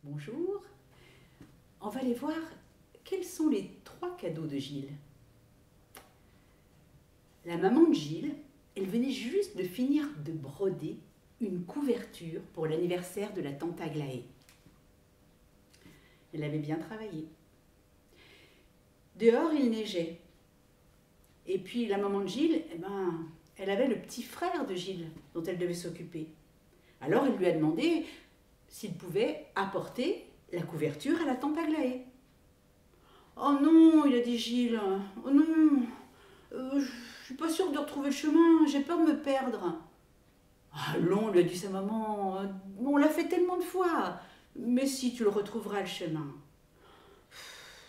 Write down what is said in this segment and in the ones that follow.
Bonjour. On va aller voir quels sont les 3 cadeaux de Gilles. La maman de Gilles, elle venait juste de finir de broder une couverture pour l'anniversaire de la tante Aglaé. Elle avait bien travaillé. Dehors, il neigeait. Et puis la maman de Gilles, elle avait le petit frère de Gilles dont elle devait s'occuper. Alors elle lui a demandé s'il pouvait apporter la couverture à la tante Aglaé. « Oh non, il a dit Gilles, oh non, je suis pas sûre de retrouver le chemin, j'ai peur de me perdre. » « Allons, lui a dit sa maman, on l'a fait tellement de fois, mais si tu le retrouveras le chemin. »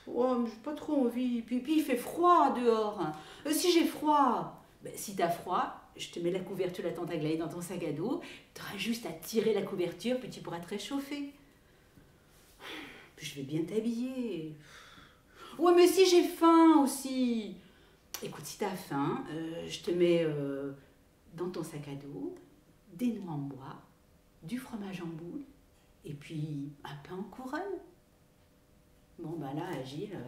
Oh, j'ai pas trop envie, puis il fait froid dehors. Si j'ai froid, si t'as froid, je te mets la couverture de la tante Aglaé dans ton sac à dos, t'auras juste à tirer la couverture, puis tu pourras te réchauffer. Puis je vais bien t'habiller. Ouais, mais si j'ai faim aussi. Écoute, si t'as faim, je te mets dans ton sac à dos des noix en bois, du fromage en boule, et puis un pain en couronne. Bon, là, Gilles,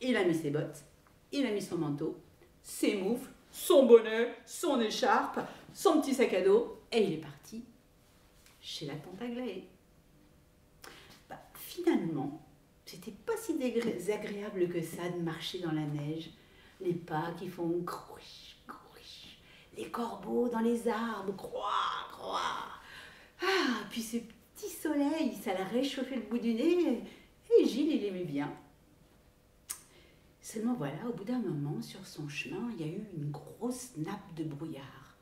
il a mis ses bottes, il a mis son manteau, ses moufles, son bonnet, son écharpe, son petit sac à dos, et il est parti chez la tante Aglaé. Finalement, c'était pas si désagréable que ça de marcher dans la neige, les pas qui font grouiche, grouiche, les corbeaux dans les arbres, croix, croix. Ah, puis ce petit soleil, ça l'a réchauffé le bout du nez, et Gilles, il aimait bien. Seulement voilà, au bout d'un moment, sur son chemin, il y a eu une grosse nappe de brouillard.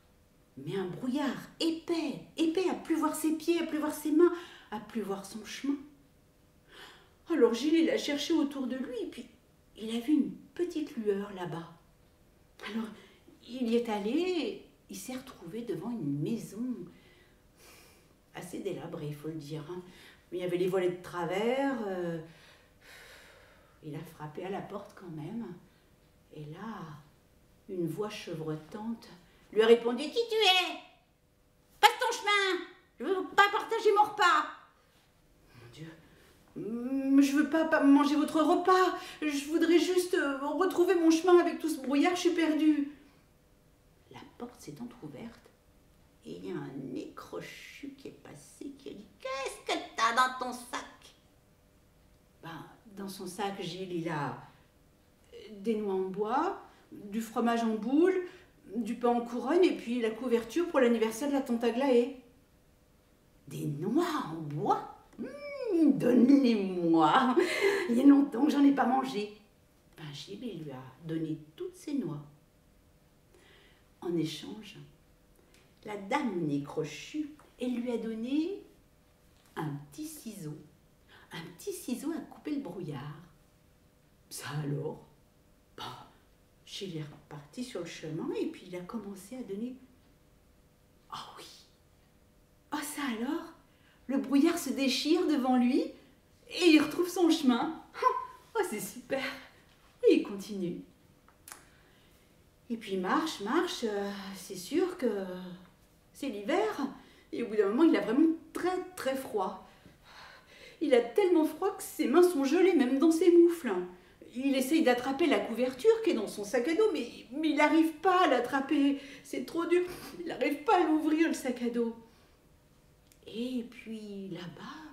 Mais un brouillard épais, épais, à plus voir ses pieds, à plus voir ses mains, à plus voir son chemin. Alors Gilles, il a cherché autour de lui, et puis il a vu une petite lueur là-bas. Alors il y est allé, il s'est retrouvé devant une maison assez délabrée, il faut le dire. Il y avait les volets de travers, il a frappé à la porte quand même, et là, une voix chevrotante lui a répondu « Qui tu es? Passe ton chemin, je ne veux pas partager mon repas. » Mon Dieu, je veux pas manger votre repas, je voudrais juste retrouver mon chemin avec tout ce brouillard, je suis perdue. La porte s'est entrouverte et il y a un nez crochu qui est passé, qui a dit « Qu'est-ce que t'as dans ton sac ?» Dans son sac, Gilles, il a des noix en bois, du fromage en boule, du pain en couronne et puis la couverture pour l'anniversaire de la tante Aglaé. Des noix en bois? Donnez-les-moi. Il y a longtemps que j'en ai pas mangé. Gilles, il lui a donné toutes ses noix. En échange, la dame nez crochu, elle lui a donné un petit ciseau à couper le brouillard. Ça alors, Gilles est reparti sur le chemin et puis il a commencé à donner. Ah oui, ça alors, le brouillard se déchire devant lui et il retrouve son chemin. Oh, c'est super. Et il continue. Et puis marche, c'est sûr que c'est l'hiver. Et au bout d'un moment, il a vraiment très très froid. Il a tellement froid que ses mains sont gelées, même dans ses moufles. Il essaye d'attraper la couverture qui est dans son sac à dos, mais il n'arrive pas à l'attraper. C'est trop dur. Il n'arrive pas à l'ouvrir, le sac à dos. Et puis là-bas,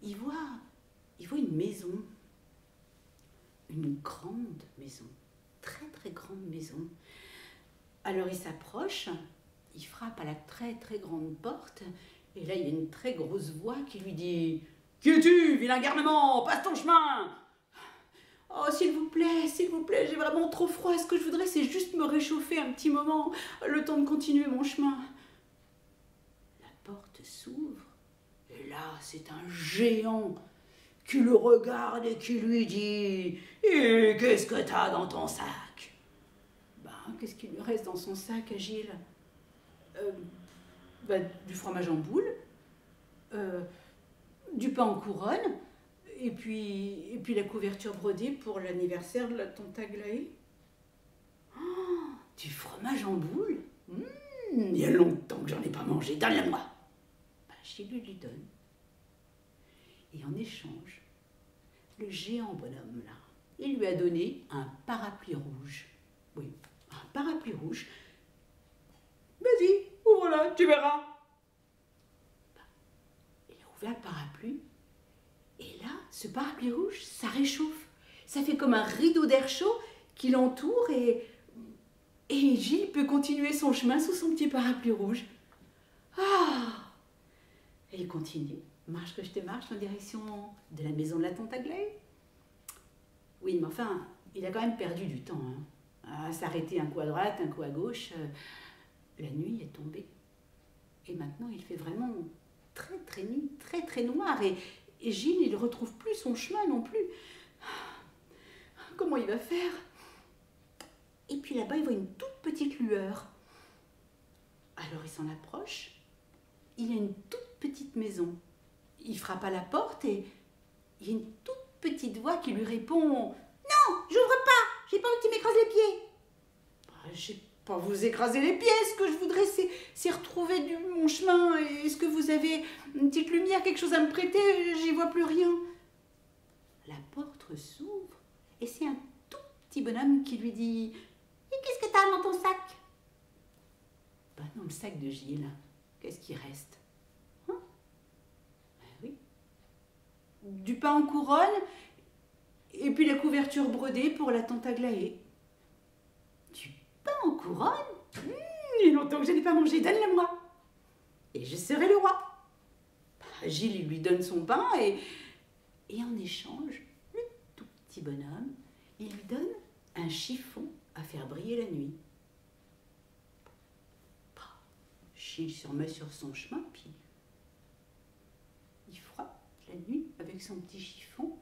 il voit une maison. Une grande maison. Très très grande maison. Alors il s'approche, il frappe à la très très grande porte, et là il y a une très grosse voix qui lui dit « Qui es-tu, vilain garnement? Passe ton chemin !»« Oh, s'il vous plaît, j'ai vraiment trop froid. Ce que je voudrais, c'est juste me réchauffer un petit moment, le temps de continuer mon chemin. » La porte s'ouvre, et là, c'est un géant qui le regarde et qui lui dit « Et qu'est-ce que t'as dans ton sac ?» Qu'est-ce qu'il lui reste dans son sac à Gilles? Du fromage en boule, du pain en couronne, et puis la couverture brodée pour l'anniversaire de la tante Aglaé. Oh, du fromage en boule? Il y a longtemps que j'en ai pas mangé, donne-le-moi. Gilles lui donne. Et en échange, le géant bonhomme là, il lui a donné un parapluie rouge. Oui, un parapluie rouge. Vas-y, ouvre-la, tu verras. Il a ouvert le parapluie. Et là, ce parapluie rouge, ça réchauffe. Ça fait comme un rideau d'air chaud qui l'entoure et Gilles peut continuer son chemin sous son petit parapluie rouge. Ah! Et il continue. Marche que je te marche en direction de la maison de la tante Aglaé. Oui, mais enfin, il a quand même perdu du temps. À s'arrêter un coup à droite, un coup à gauche. La nuit est tombée. Et maintenant, il fait vraiment très très nuit, très très noir. Et Gilles, il ne retrouve plus son chemin non plus. Comment il va faire? Et puis là-bas, il voit une toute petite lueur. Alors il s'en approche. Il y a une toute petite maison. Il frappe à la porte et il y a une toute petite voix qui lui répond: non, j'ouvre pas, j'ai pas envie que tu m'écrases les pieds. J'ai pas vous écraser les pieds, ce que je voudrais c'est retrouver mon chemin. Est-ce que vous avez une petite lumière, quelque chose à me prêter? J'y vois plus rien. La porte s'ouvre et c'est un tout petit bonhomme qui lui dit: et qu'est-ce que t'as dans ton sac? Ben, dans le sac de Gilles, qu'est-ce qui reste? Hein? Ben oui. Du pain en couronne et puis la couverture brodée pour la tante Aglaé. Du pain en couronne? Il y a longtemps que je n'ai pas mangé, donne-le-moi. Et je serai le roi. Ben, Gilles, il lui donne son pain et en échange, le tout petit bonhomme, il lui donne un chiffon à faire briller la nuit. Gilles se remet sur son chemin, puis il frotte la nuit avec son petit chiffon.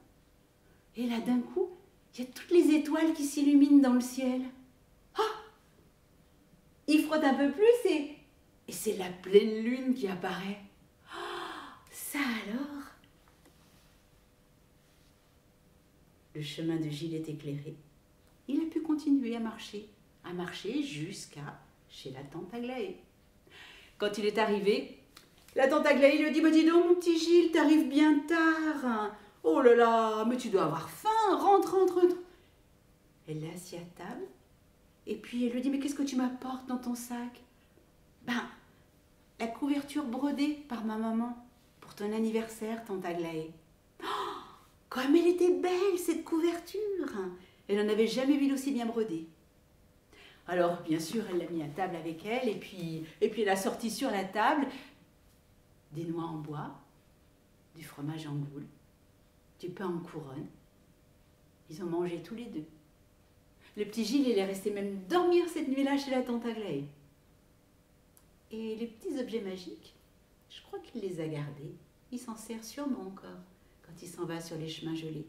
Et là, d'un coup, il y a toutes les étoiles qui s'illuminent dans le ciel. Ah! Il frotte un peu plus et c'est la pleine lune qui apparaît. Ah, ça alors! Le chemin de Gilles est éclairé. Il a pu continuer à marcher jusqu'à chez la tante Aglaé. Quand il est arrivé, la tante Aglaé lui a dit: bah, dis donc, mon petit Gilles, t'arrives bien tard. Oh là là, mais tu dois avoir faim, rentre. Elle l'a assis à table, et puis elle lui dit: mais qu'est-ce que tu m'apportes dans ton sac? Ben, la couverture brodée par ma maman pour ton anniversaire, tante Aglaé. Oh, comme elle était belle, cette couverture! Elle n'en avait jamais vu d'aussi bien brodée. Alors, bien sûr, elle l'a mis à table avec elle, et puis elle a sorti sur la table des noix en bois, du fromage en boule, du pain en couronne. Ils ont mangé tous les deux. Le petit Gilles, il est resté même dormir cette nuit-là chez la tante Aglaé. Et les petits objets magiques, je crois qu'il les a gardés. Il s'en sert sûrement encore quand il s'en va sur les chemins gelés.